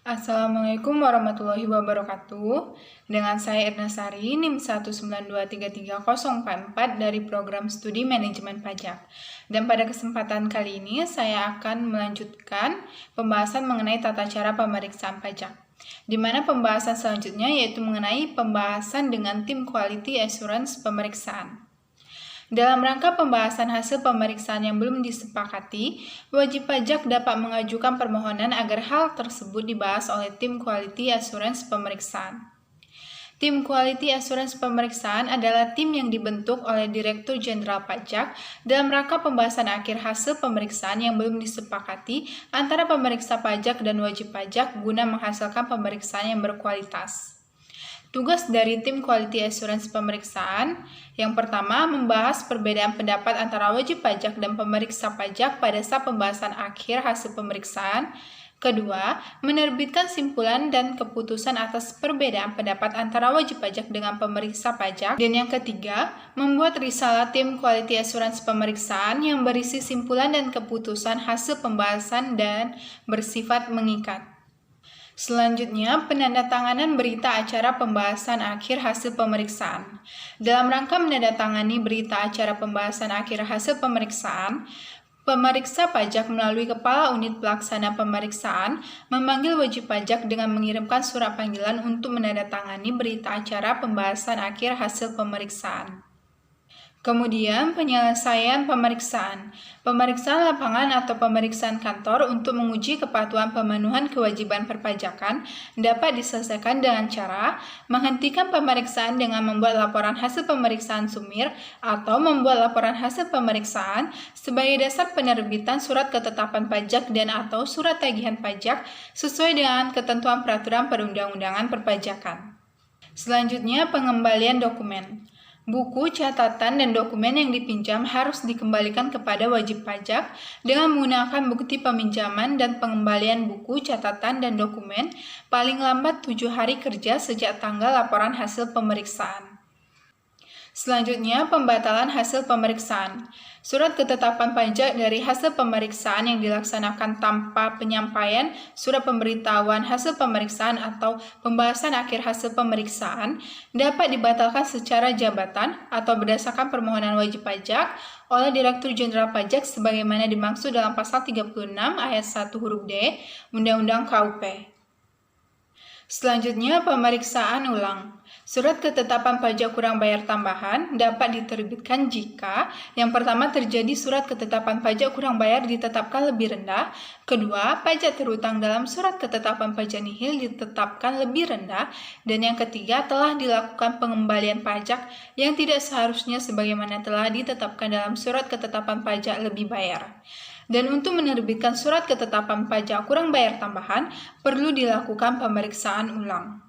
Assalamualaikum warahmatullahi wabarakatuh. Dengan saya Irna Sari, NIM 192333044 dari Program Studi Manajemen Pajak. Dan pada kesempatan kali ini saya akan melanjutkan pembahasan mengenai tata cara pemeriksaan pajak. Di mana pembahasan selanjutnya yaitu mengenai pembahasan dengan tim Quality Assurance pemeriksaan. Dalam rangka pembahasan hasil pemeriksaan yang belum disepakati, wajib pajak dapat mengajukan permohonan agar hal tersebut dibahas oleh tim Quality Assurance pemeriksaan. Tim Quality Assurance pemeriksaan adalah tim yang dibentuk oleh Direktur Jenderal Pajak dalam rangka pembahasan akhir hasil pemeriksaan yang belum disepakati antara pemeriksa pajak dan wajib pajak guna menghasilkan pemeriksaan yang berkualitas. Tugas dari tim Quality Assurance pemeriksaan yang pertama, membahas perbedaan pendapat antara wajib pajak dan pemeriksa pajak pada saat pembahasan akhir hasil pemeriksaan. Kedua, menerbitkan simpulan dan keputusan atas perbedaan pendapat antara wajib pajak dengan pemeriksa pajak. Dan yang ketiga, membuat risalah tim Quality Assurance pemeriksaan yang berisi simpulan dan keputusan hasil pembahasan dan bersifat mengikat. Selanjutnya, penandatanganan berita acara pembahasan akhir hasil pemeriksaan. Dalam rangka menandatangani berita acara pembahasan akhir hasil pemeriksaan, pemeriksa pajak melalui Kepala Unit Pelaksana Pemeriksaan memanggil wajib pajak dengan mengirimkan surat panggilan untuk menandatangani berita acara pembahasan akhir hasil pemeriksaan. Kemudian, penyelesaian pemeriksaan. Pemeriksaan lapangan atau pemeriksaan kantor untuk menguji kepatuhan pemenuhan kewajiban perpajakan dapat diselesaikan dengan cara menghentikan pemeriksaan dengan membuat laporan hasil pemeriksaan sumir atau membuat laporan hasil pemeriksaan sebagai dasar penerbitan surat ketetapan pajak dan atau surat tagihan pajak sesuai dengan ketentuan peraturan perundang-undangan perpajakan. Selanjutnya, pengembalian dokumen. Buku, catatan, dan dokumen yang dipinjam harus dikembalikan kepada wajib pajak dengan menggunakan bukti peminjaman dan pengembalian buku, catatan, dan dokumen paling lambat 7 hari kerja sejak tanggal laporan hasil pemeriksaan. Selanjutnya, pembatalan hasil pemeriksaan. Surat ketetapan pajak dari hasil pemeriksaan yang dilaksanakan tanpa penyampaian surat pemberitahuan hasil pemeriksaan atau pembahasan akhir hasil pemeriksaan dapat dibatalkan secara jabatan atau berdasarkan permohonan wajib pajak oleh Direktur Jenderal Pajak sebagaimana dimaksud dalam pasal 36 ayat 1 huruf D Undang-Undang KUP. Selanjutnya, pemeriksaan ulang. Surat ketetapan pajak kurang bayar tambahan dapat diterbitkan jika yang pertama terjadi surat ketetapan pajak kurang bayar ditetapkan lebih rendah, kedua, pajak terutang dalam surat ketetapan pajak nihil ditetapkan lebih rendah, dan yang ketiga, telah dilakukan pengembalian pajak yang tidak seharusnya sebagaimana telah ditetapkan dalam surat ketetapan pajak lebih bayar. Dan untuk menerbitkan surat ketetapan pajak kurang bayar tambahan, perlu dilakukan pemeriksaan ulang.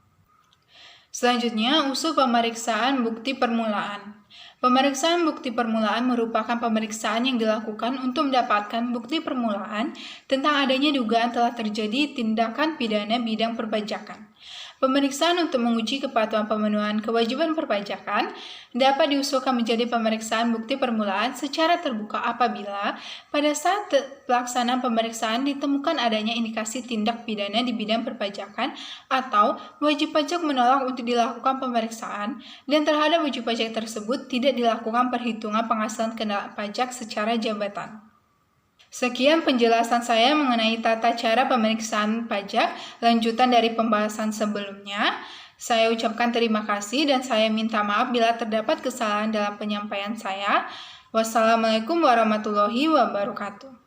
Selanjutnya, usul pemeriksaan bukti permulaan. Pemeriksaan bukti permulaan merupakan pemeriksaan yang dilakukan untuk mendapatkan bukti permulaan tentang adanya dugaan telah terjadi tindakan pidana bidang perpajakan. Pemeriksaan untuk menguji kepatuhan pemenuhan kewajiban perpajakan dapat diusulkan menjadi pemeriksaan bukti permulaan secara terbuka apabila pada saat pelaksanaan pemeriksaan ditemukan adanya indikasi tindak pidana di bidang perpajakan atau wajib pajak menolak untuk dilakukan pemeriksaan dan terhadap wajib pajak tersebut tidak dilakukan perhitungan penghasilan kena pajak secara jabatan. Sekian penjelasan saya mengenai tata cara pemeriksaan pajak lanjutan dari pembahasan sebelumnya. Saya ucapkan terima kasih dan saya minta maaf bila terdapat kesalahan dalam penyampaian saya. Wassalamualaikum warahmatullahi wabarakatuh.